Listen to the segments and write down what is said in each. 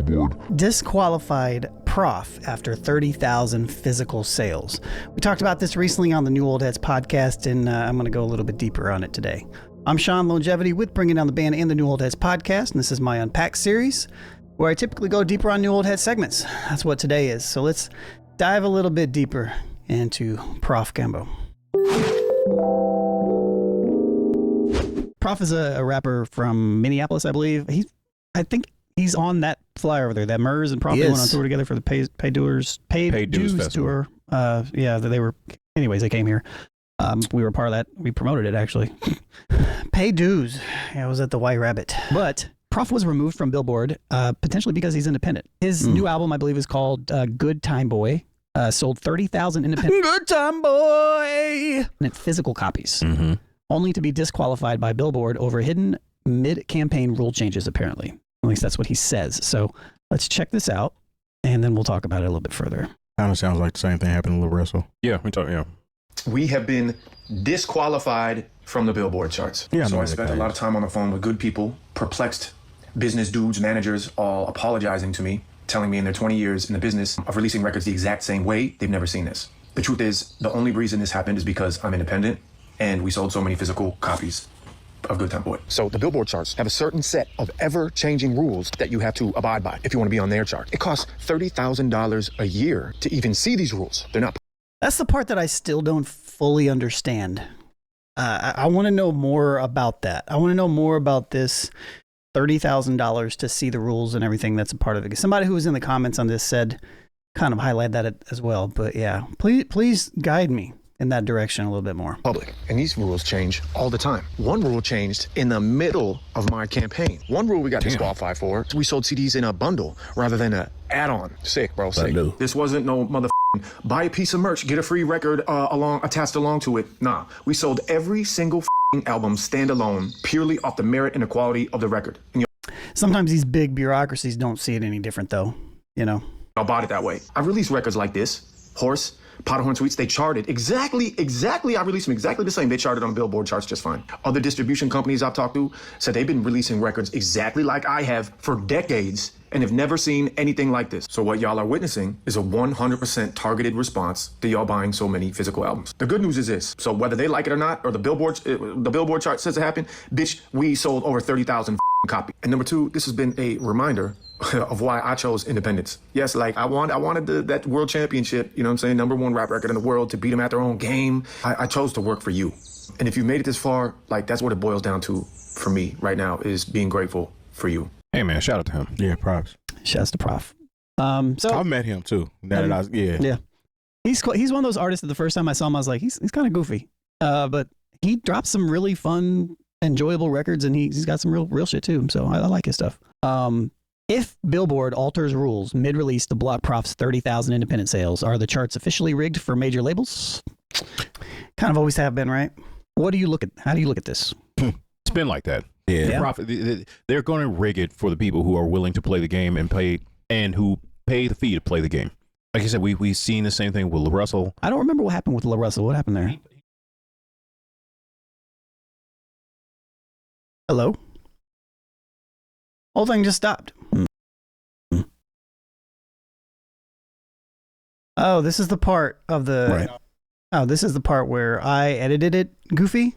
Billboard. Disqualified Prof after 30,000 physical sales. We talked about this recently on the New Old Heads podcast, and I'm going to go a little bit deeper on it today. I'm Sean Lonegevity with Bringing Down the Band and the New Old Heads podcast, and this is my Unpacked series, where I typically go deeper on New Old Heads segments. That's what today is. So let's dive a little bit deeper into Prof Gambo. Prof is a rapper from Minneapolis, I believe. I think he's on that flyer over there. That Murs and Prof went on tour together for the Pay Dues tour. They came here. We were part of that. We promoted it, actually. Pay Dues. Yeah, I was at the White Rabbit. But Prof was removed from Billboard, potentially because he's independent. His new album, I believe, is called Good Time Boy. Sold 30,000 independent Good Time Boy physical copies, only to be disqualified by Billboard over hidden mid-campaign rule changes, apparently. At least that's what he says. So let's check this out, and then we'll talk about it a little bit further. Kind of sounds like the same thing happened to LaRussell. Yeah, we have been disqualified from the Billboard charts. Yeah, so I spent a lot of time on the phone with good people, perplexed business dudes, managers, all apologizing to me, telling me in their 20 years in the business of releasing records the exact same way, they've never seen this. The truth is, the only reason this happened is because I'm independent and we sold so many physical copies of Good Time Boy. So the Billboard charts have a certain set of ever-changing rules that you have to abide by if you want to be on their chart. It costs $30,000 a year to even see these rules. They're not. That's the part that I still don't fully understand. I want to know more about that. I want to know more about this $30,000 to see the rules and everything that's a part of it. Somebody who was in the comments on this said, kind of highlight that as well. But yeah, please guide me in that direction a little bit more. Public. And these rules change all the time. One rule changed in the middle of my campaign. One rule we got disqualified for, we sold CDs in a bundle rather than an add-on. Sick, bro, sick. This wasn't no buy a piece of merch, get a free record attached along to it. Nah, we sold every single album standalone purely off the merit and the quality of the record. And sometimes these big bureaucracies don't see it any different though, you know? I bought it that way. I released records like this, Horse, Powderhorn Suites, they charted exactly, I released them exactly the same. They charted on Billboard charts just fine. Other distribution companies I've talked to said they've been releasing records exactly like I have for decades and have never seen anything like this. So what y'all are witnessing is a 100% targeted response to y'all buying so many physical albums. The good news is this, so whether they like it or not, or the Billboard chart says it happened, bitch, we sold over 30,000 copies. And number two, this has been a reminder of why I chose independence. Yes, like I wanted that world championship, you know what I'm saying, #1 rap record in the world, to beat them at their own game. I chose to work for you. And if you made it this far, like that's what it boils down to for me right now, is being grateful for you. Hey man, shout out to him. Yeah, props. Shouts to Prof. So I've met him too. Yeah. He's one of those artists that the first time I saw him, I was like, he's kind of goofy. But he dropped some really fun, enjoyable records, and he's got some real shit too. So I like his stuff. If Billboard alters rules mid-release to block Prof's 30,000 independent sales, are the charts officially rigged for major labels? Kind of always have been, right? How do you look at this? It's been like that. Yeah. Prof, they're going to rig it for the people who are willing to play the game and who pay the fee to play the game. Like I said, we've seen the same thing with LaRussell. I don't remember what happened with LaRussell. What happened there? Hello? Whole thing just stopped. Oh, this is the part of the... Right. Oh, this is the part where I edited it goofy.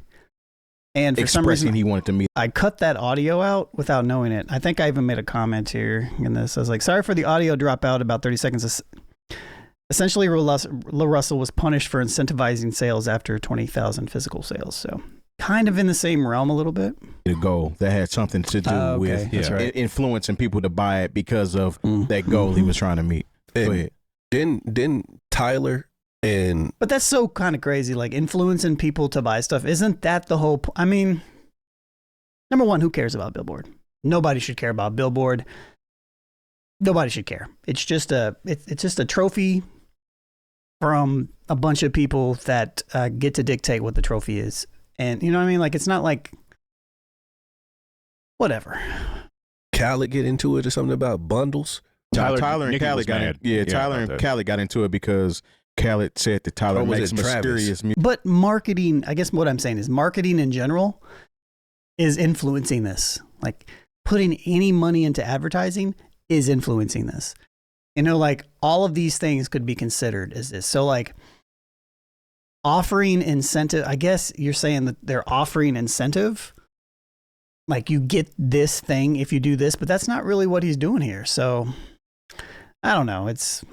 And for some reason, he wanted to meet. I cut that audio out without knowing it. I think I even made a comment here in this. I was like, sorry for the audio dropout about 30 seconds. Essentially, LaRussell was punished for incentivizing sales after 20,000 physical sales. So kind of in the same realm a little bit. The goal that had something to do with influencing people to buy it because of that goal he was trying to meet. Go ahead. Didn't Tyler and... But that's so kind of crazy, like influencing people to buy stuff. Isn't that the whole... I mean, number one, who cares about Billboard? Nobody should care about Billboard. Nobody should care. It's just a trophy from a bunch of people that get to dictate what the trophy is. And you know what I mean? Like, it's not like... Whatever. Khaled get into it or something about bundles? Tyler and Khaled got in. Yeah, Tyler and Khaled got into it because Khaled said that Tyler makes mysterious music. But marketing, I guess what I'm saying is marketing in general is influencing this. Like putting any money into advertising is influencing this. You know, like all of these things could be considered as this. So like offering incentive, I guess you're saying that they're offering incentive. Like you get this thing if you do this, but that's not really what he's doing here. So I don't know. It's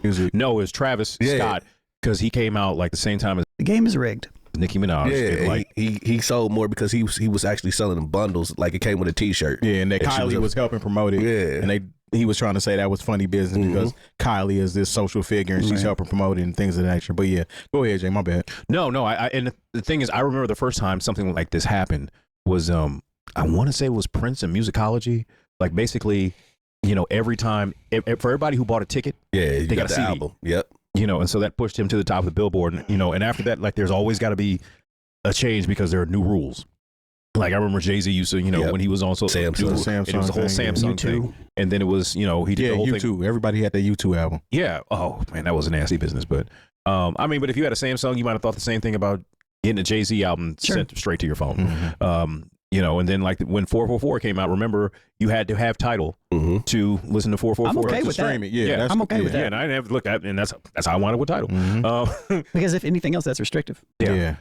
Travis Scott, because he came out like the same time as the game is rigged. Nicki Minaj. Yeah, like he sold more because he was actually selling them bundles, like it came with a T-shirt. Yeah, and that Kylie was helping promote it. Yeah, and he was trying to say that was funny business because Kylie is this social figure and she's helping promote it and things of that nature. But yeah, go ahead, Jay. My bad. No, and the thing is, I remember the first time something like this happened was I want to say it was Prince and Musicology. Like basically, you know, every time for everybody who bought a ticket, they got a CD. album. Yep. You know, and so that pushed him to the top of the Billboard. And, you know, and after that, like there's always got to be a change because there are new rules. Like I remember Jay-Z used to, you know, when he was on Samsung. it was the whole Samsung thing. And then it was, you know, he did the whole U2. Everybody had that U2 album. Yeah. Oh man, that was a nasty business. But I mean, but if you had a Samsung, you might have thought the same thing about getting a Jay-Z album sent straight to your phone. You know, and then like when 444 came out, remember you had to have Tidal to listen to 444. I'm okay with stream that. it. Yeah, I'm okay with that. Yeah, and I didn't have to look at it, and that's how I wanted with Tidal. Because if anything else, that's restrictive. Yeah.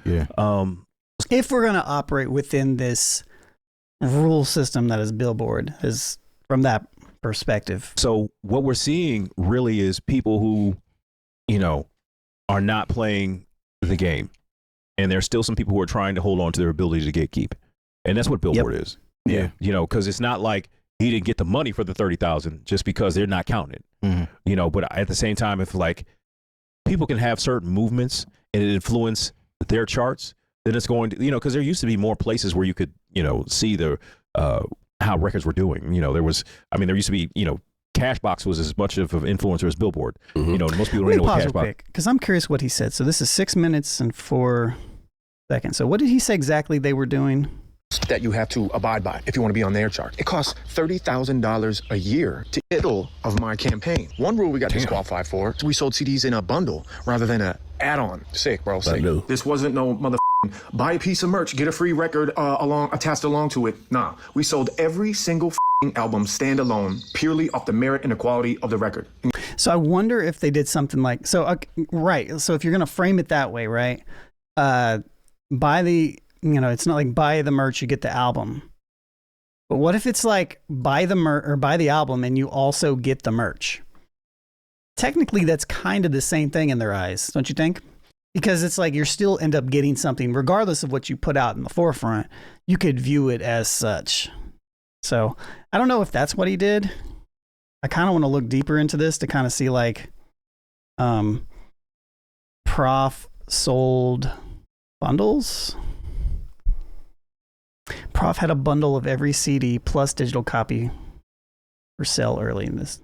If we're going to operate within this rule system that is Billboard, is from that perspective. So what we're seeing really is people who, you know, are not playing the game, and there's still some people who are trying to hold on to their ability to gatekeep. And that's what Billboard is. Yeah. You know, because it's not like he didn't get the money for the 30,000 just because they're not counting it. You know, but at the same time, if like people can have certain movements and it influence their charts, then it's going to, you know, because there used to be more places where you could, you know, see the how records were doing. You know, there used to be, you know, Cashbox was as much of an influencer as Billboard. You know, most people don't know what Cashbox. Because I'm curious what he said. So this is 6 minutes and 4 seconds. So what did he say exactly they were doing? That you have to abide by if you want to be on their chart. It costs $30,000 a year to middle of my campaign. One rule we got disqualified for, we sold CDs in a bundle rather than a add-on. Sick, bro. Sick. This wasn't no buy a piece of merch, get a free record attached along to it. Nah, we sold every single album standalone purely off the merit and the quality of the record. So I wonder if they did something like, right. So if you're going to frame it that way, right? Buy the, you know, it's not like buy the merch, you get the album. But what if it's like buy the album and you also get the merch? Technically, that's kind of the same thing in their eyes, don't you think? Because it's like you're still end up getting something regardless of what you put out in the forefront. You could view it as such. So I don't know if that's what he did. I kind of want to look deeper into this to kind of see like Prof sold bundles. Prof had a bundle of every CD plus digital copy for sale early in this.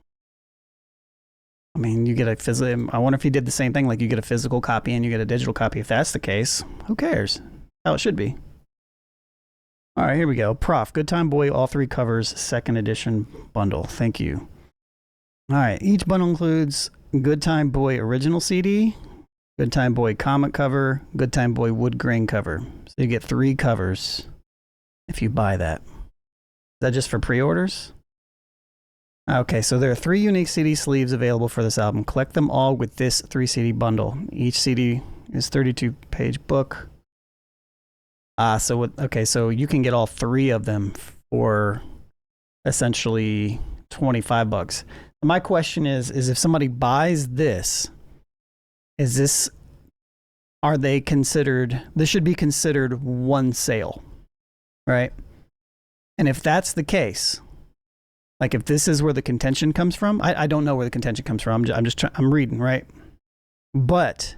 I mean, you get a physical. I wonder if he did the same thing, like you get a physical copy and you get a digital copy. If that's the case, who cares? How it should be. All right, here we go. Prof, Good Time Boy, all 3 covers, 2nd edition bundle. Thank you. All right, each bundle includes Good Time Boy original CD, Good Time Boy comic cover, Good Time Boy wood grain cover. So you get 3 covers if you buy that. Is that just for pre-orders? Okay, so there are 3 unique CD sleeves available for this album. Collect them all with this 3 CD bundle. Each CD is 32-page book. So you can get all 3 of them for essentially $25. My question is if somebody buys this, are they considered, this should be considered one sale, right? And if that's the case, like if this is where the contention comes from, I don't know where the contention comes from. I'm reading, right? But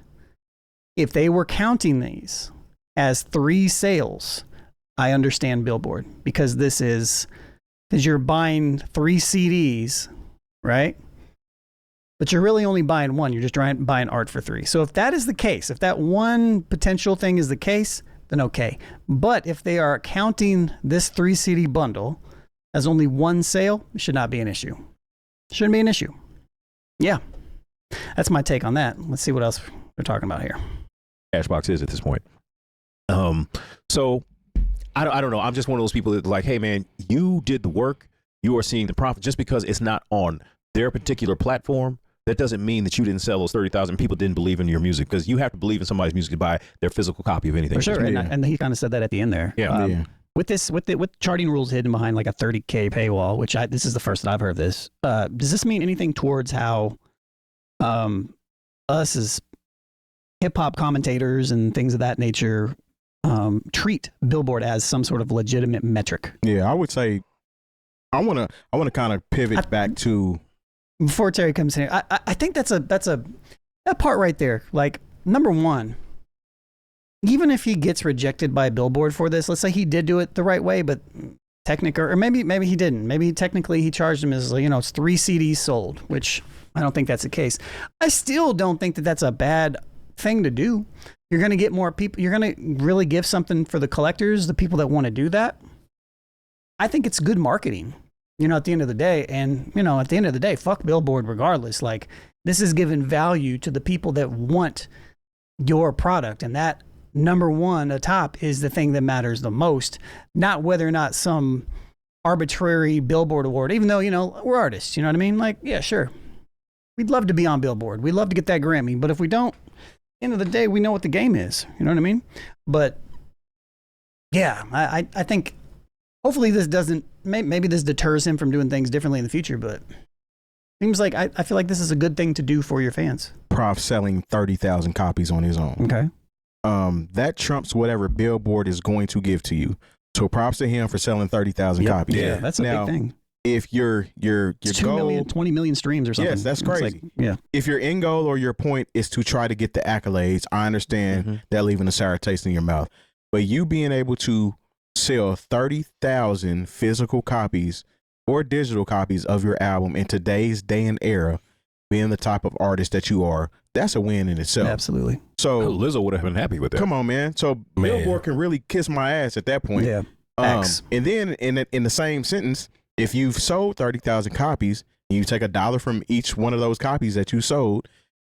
if they were counting these as 3 sales, I understand Billboard because you're buying 3 CDs, right? But you're really only buying 1. You're just buying art for 3. So if that is the case, if that one potential thing is the case, then okay. But if they are counting this 3 CD bundle as only 1 sale, it should not be an issue. Shouldn't be an issue. Yeah. That's my take on that. Let's see what else we're talking about here. Cashbox is at this point. So I don't know. I'm just one of those people that like, hey man, you did the work. You are seeing the profit just because it's not on their particular platform, that doesn't mean that you didn't sell those 30,000 people didn't believe in your music, because you have to believe in somebody's music to buy their physical copy of anything. For sure. And he kind of said that at the end there. Yeah. With charting rules hidden behind like a 30K paywall, which this is the first that I've heard of this. Does this mean anything towards how us as hip hop commentators and things of that nature treat Billboard as some sort of legitimate metric? Yeah, I would say I want to kind of pivot back to before Terry comes in. I think that part right there. Like, number one, even if he gets rejected by Billboard for this, let's say he did do it the right way, but technically, or maybe he didn't. Maybe technically he charged him as, it's 3 CDs sold, which I don't think that's the case. I still don't think that that's a bad thing to do. You're going to get more people. You're going to really give something for the collectors, the people that want to do that. I think it's good marketing, at the end of the day. And, at the end of the day, fuck Billboard regardless. Like, this is giving value to the people that want your product. And that, number one, atop, is the thing that matters the most, not whether or not some arbitrary Billboard award, even though, we're artists, you know what I mean? Like, yeah, sure. We'd love to be on Billboard. We'd love to get that Grammy. But if we don't, end of the day, we know what the game is. You know what I mean? But yeah, I think hopefully this doesn't, maybe this deters him from doing things differently in the future, but seems like I feel like this is a good thing to do for your fans. Prof selling 30,000 copies on his own. Okay. That trumps whatever Billboard is going to give to you. So props to him for selling 30,000 copies. Yeah, that's a big thing. If your it's 2 goal, million, 20 million streams or something. yes, that's crazy. Like, if your end goal or your point is to try to get the accolades, I understand that leaving a sour taste in your mouth. But you being able to sell 30,000 physical copies or digital copies of your album in today's day and era, being the type of artist that you are, that's a win in itself. Absolutely. So Lizzo would have been happy with that. Come on, man. So Billboard can really kiss my ass at that point. Yeah. And then in the same sentence, if you've sold 30,000 copies and you take $1 from each one of those copies that you sold,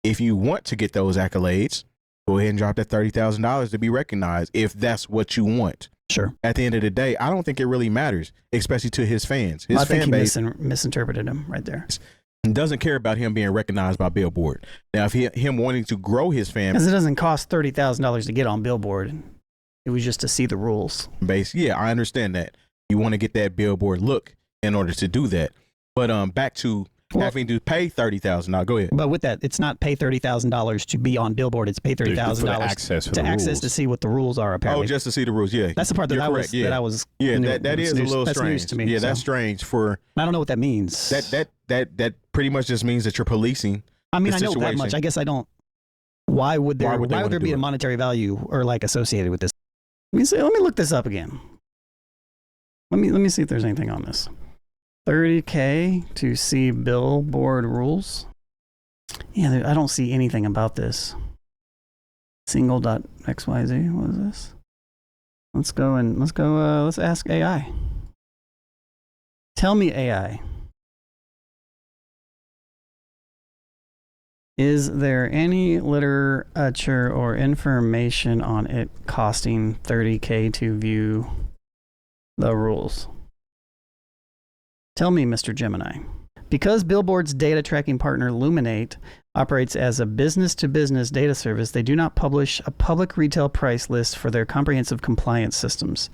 if you want to get those accolades, go ahead and drop that $30,000 to be recognized if that's what you want. Sure. At the end of the day, I don't think it really matters, especially to his fans. His I think fan base misinterpreted him right there. doesn't care about him being recognized by Billboard. Now, if him wanting to grow his fan because it doesn't cost $30,000 to get on Billboard. It was just to see the rules. base, yeah, I understand that. You want to get that Billboard look in order to do that. But back to having to pay $30,000. Now, go ahead. But with that, it's not pay $30,000 to be on Billboard. It's pay $30,000 to access to see what the rules are. Apparently, just to see the rules. Yeah, that's the part that I was. Yeah, that I was. That is a little strange news to me. Yeah, that's strange. For I don't know what that means. That pretty much just means that you're policing. I mean, I know that much. I guess I don't. Why would there be a monetary value or like associated with this? Let me look this up again. Let me see if there's anything on this. $30K to see Billboard rules. Yeah, I don't see anything about this. Single.xyz. What is this? Let's ask AI. Tell me, AI. Is there any literature or information on it costing $30K to view the rules? Tell me, Mr. Gemini. Because Billboard's data tracking partner Luminate operates as a business-to-business data service, they do not publish a public retail price list for their comprehensive compliance systems.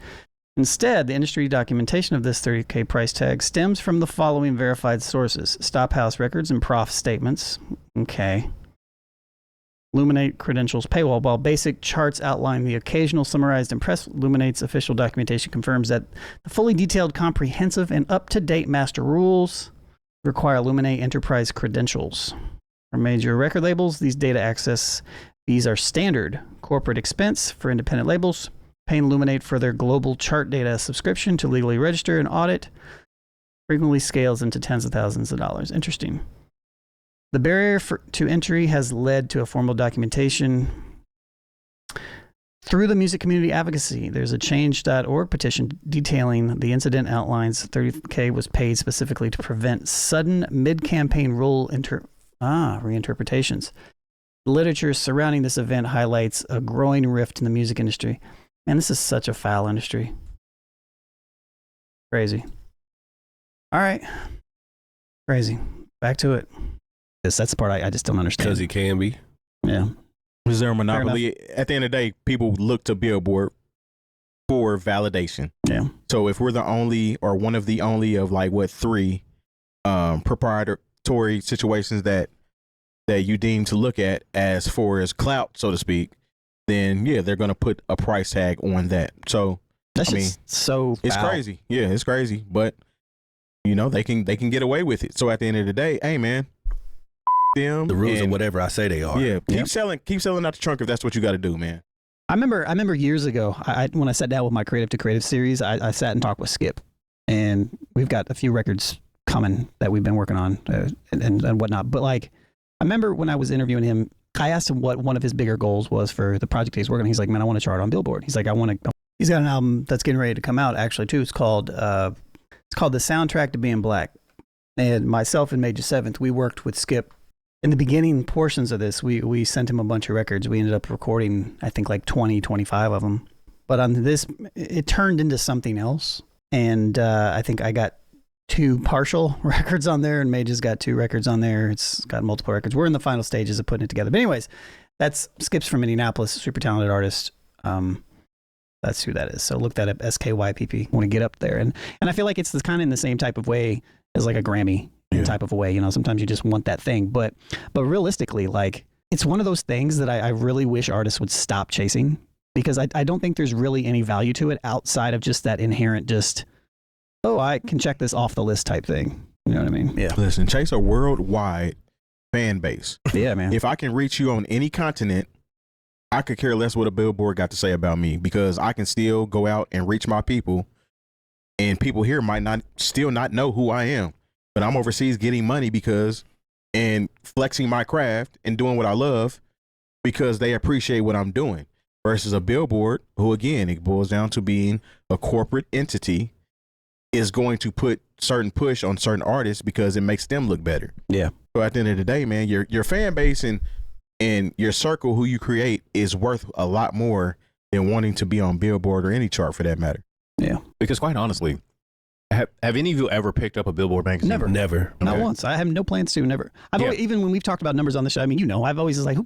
Instead, the industry documentation of this $30K price tag stems from the following verified sources: Stophouse records and Prof statements. Okay. Luminate credentials paywall. While basic charts outline the occasional summarized and press, Luminate's official documentation confirms that the fully detailed, comprehensive, and up-to-date master rules require Luminate enterprise credentials. For major record labels, these data access fees are standard corporate expense for independent labels. Paying Luminate for their global chart data subscription to legally register and audit frequently scales into tens of thousands of dollars. Interesting. The barrier to entry has led to a formal documentation through the music community advocacy. There's a change.org petition detailing the incident outlines $30K was paid specifically to prevent sudden mid-campaign rule reinterpretations. The literature surrounding this event highlights a growing rift in the music industry. Man, this is such a foul industry. Crazy. All right. Crazy. Back to it. That's the part I just don't understand. Because he can be. Yeah. Is there a monopoly? At the end of the day, people look to Billboard for validation. Yeah. So if we're the only or one of the only of like what 3 proprietary situations that you deem to look at as far as clout, so to speak, then yeah, they're gonna put a price tag on that. So That's just so it's foul. crazy. Yeah, it's crazy. But you know, they can get away with it. So at the end of the day, hey man, them The rules and, are whatever I say they are. Yeah, keep selling out the trunk if that's what you got to do, man. I remember years ago, when I sat down with my Creative to Creative series, I sat and talked with Skip, and we've got a few records coming that we've been working on and whatnot. But like, I remember when I was interviewing him, I asked him what one of his bigger goals was for the project he's working on. He's like, man, I want to chart on Billboard. He's like, he's got an album that's getting ready to come out actually too. It's called The Soundtrack to Being Black. And myself and Major 7th, we worked with Skip. In the beginning portions of this, we sent him a bunch of records. We ended up recording, I think, like 20, 25 of them. But on this, it turned into something else. And I think I got 2 partial records on there, and Mage's got 2 records on there. It's got multiple records. We're in the final stages of putting it together. But anyways, that's Skip's from Minneapolis, super talented artist. That's who that is. So look that up, SKYPP. Want to get up there. And I feel like it's kind of in the same type of way as like a Grammy type of a way. You know, sometimes you just want that thing. But realistically, like, it's one of those things that I really wish artists would stop chasing, because I don't think there's really any value to it outside of just that inherent just, oh, I can check this off the list type thing. You know what I mean? Yeah. Listen, chase a worldwide fan base. Yeah, man. If I can reach you on any continent, I could care less what a Billboard got to say about me, because I can still go out and reach my people, and people here might still not know who I am, but I'm overseas getting money and flexing my craft and doing what I love because they appreciate what I'm doing, versus a Billboard who, again, it boils down to being a corporate entity, is going to put certain push on certain artists because it makes them look better. Yeah. So at the end of the day, man, your fan base and your circle who you create is worth a lot more than wanting to be on Billboard or any chart for that matter. Yeah. Because quite honestly, have any of you ever picked up a Billboard magazine? Never. Not once. I have no plans to. Never. Always, even when we've talked about numbers on the show, I mean, you know, I've always just like, who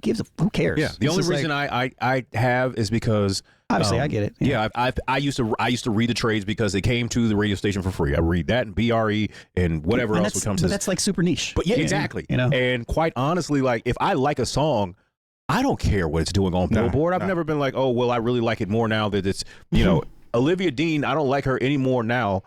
cares? Yeah. The only reason I have is because obviously I get it. Yeah. I used to read the trades because they came to the radio station for free. I read that and BRE and whatever else would come to. But that's like super niche. But yeah, exactly. You know, and quite honestly, like, if I like a song, I don't care what it's doing on Billboard. I've never been like, oh, well, I really like it more now that it's, you know, Olivia Dean. I don't like her anymore now.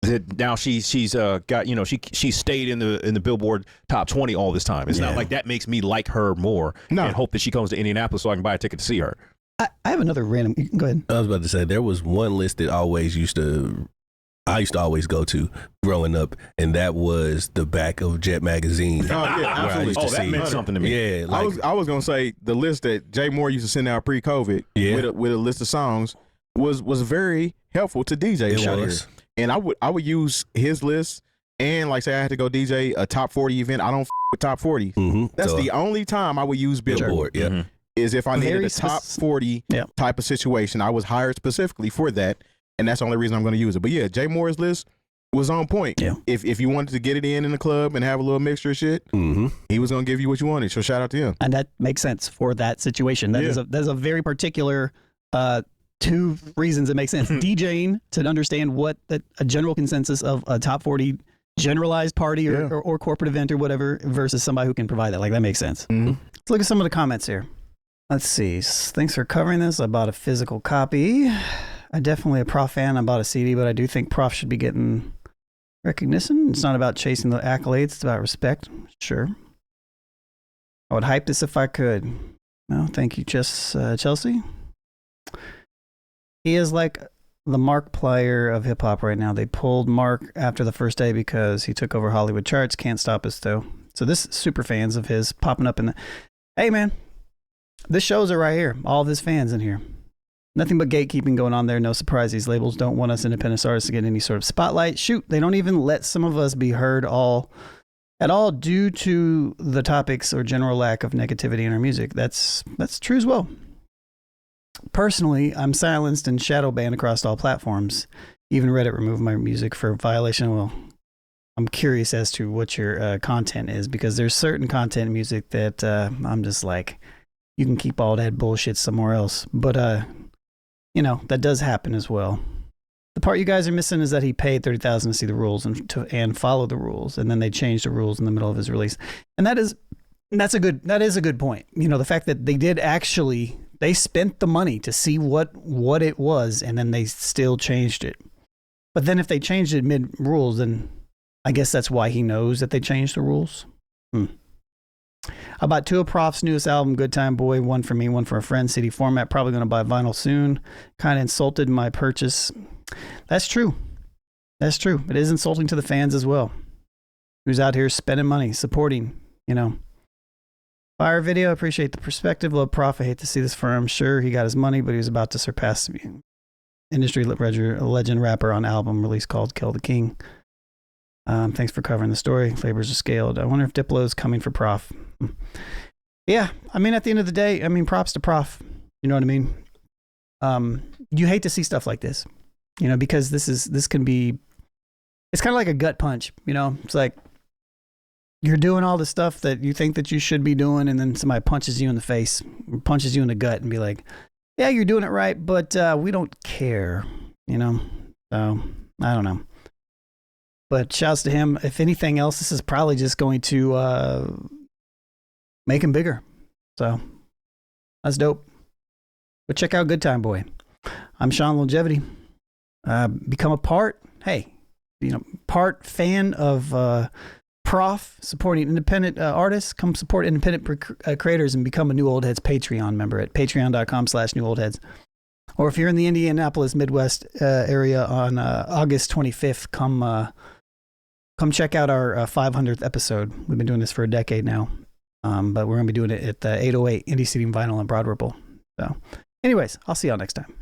That now she's got, you know, she stayed in the Billboard top 20 all this time. It's not like that makes me like her more and hope that she comes to Indianapolis so I can buy a ticket to see her. I have another random. Go ahead. I was about to say, there was one list that I used to always go to growing up, and that was the back of Jet magazine. Oh yeah, absolutely. Oh, that meant something to me. Yeah, like, I was gonna say the list that Jay Moore used to send out pre-COVID with a list of songs was very helpful to DJs out here. And I would use his list, and like say I had to go DJ a top 40 event. I don't with top 40. That's the only time I would use Billboard. Is if I needed a top 40 type of situation. I was hired specifically for that, and that's the only reason I'm going to use it. But yeah, Jay Moore's list was on point. Yeah. If you wanted to get it in the club and have a little mixture of shit, he was going to give you what you wanted. So shout out to him. And that makes sense for that situation. That is a very particular 2 reasons it makes sense. DJing to understand what a general consensus of a top 40 generalized party or corporate event or whatever versus somebody who can provide that. Like, that makes sense. Let's look at some of the comments here. Let's see. Thanks for covering this. I bought a physical copy. I'm definitely a Prof fan. I bought a CD, but I do think Prof should be getting recognition. It's not about chasing the accolades. It's about respect. Sure. I would hype this if I could. Well, thank you, Chelsea. He is like the Markiplier of hip hop right now. They pulled Mark after the first day because he took over Hollywood charts. Can't stop us though. So this super fans of his popping up in the. Hey man, this shows it right here. All of his fans in here. Nothing but gatekeeping going on there. No surprise. These labels don't want us independent artists to get any sort of spotlight. Shoot, they don't even let some of us be heard at all due to the topics or general lack of negativity in our music. That's true as well. Personally, I'm silenced and shadow banned across all platforms. Even Reddit removed my music for violation. Well, I'm curious as to what your content is, because there's certain content in music that I'm just like, you can keep all that bullshit somewhere else. But, that does happen as well. The part you guys are missing is that he paid $30,000 to see the rules and follow the rules, and then they changed the rules in the middle of his release. And that is a good point. The fact that they spent the money to see what it was, and then they still changed it. But then if they changed it mid rules, then I guess that's why he knows that they changed the rules. About two of Prof's newest album, Good Time Boy, one for me, one for a friend, CD format, probably going to buy vinyl soon. Kind of insulted my purchase. That's true. It is insulting to the fans as well. Who's out here spending money, supporting, Fire video, appreciate the perspective. Love Prof, I hate to see this firm. Sure, he got his money, but he was about to surpass the industry legend rapper on album release called Kill the King. Thanks for covering the story. Labors are scaled. I wonder if Diplo is coming for Prof. Yeah, at the end of the day, props to Prof. You know what I mean? You hate to see stuff like this, because this can be, it's kind of like a gut punch, It's like you're doing all the stuff that you think that you should be doing, and then somebody punches you in the face, punches you in the gut, and be like, yeah, you're doing it right, but we don't care, So, I don't know. But shouts to him. If anything else, this is probably just going to make him bigger. So that's dope. But check out Good Time Boy. I'm Sean Longevity. Become a part fan of Prof, supporting independent artists. Come support independent creators and become a New Old Heads Patreon member at patreon.com/newoldheads. Or if you're in the Indianapolis Midwest area on August 25th, come check out our 500th episode. We've been doing this for a decade now, but we're going to be doing it at the 808 Indie Seating Vinyl in Broad Ripple. So anyways, I'll see y'all next time.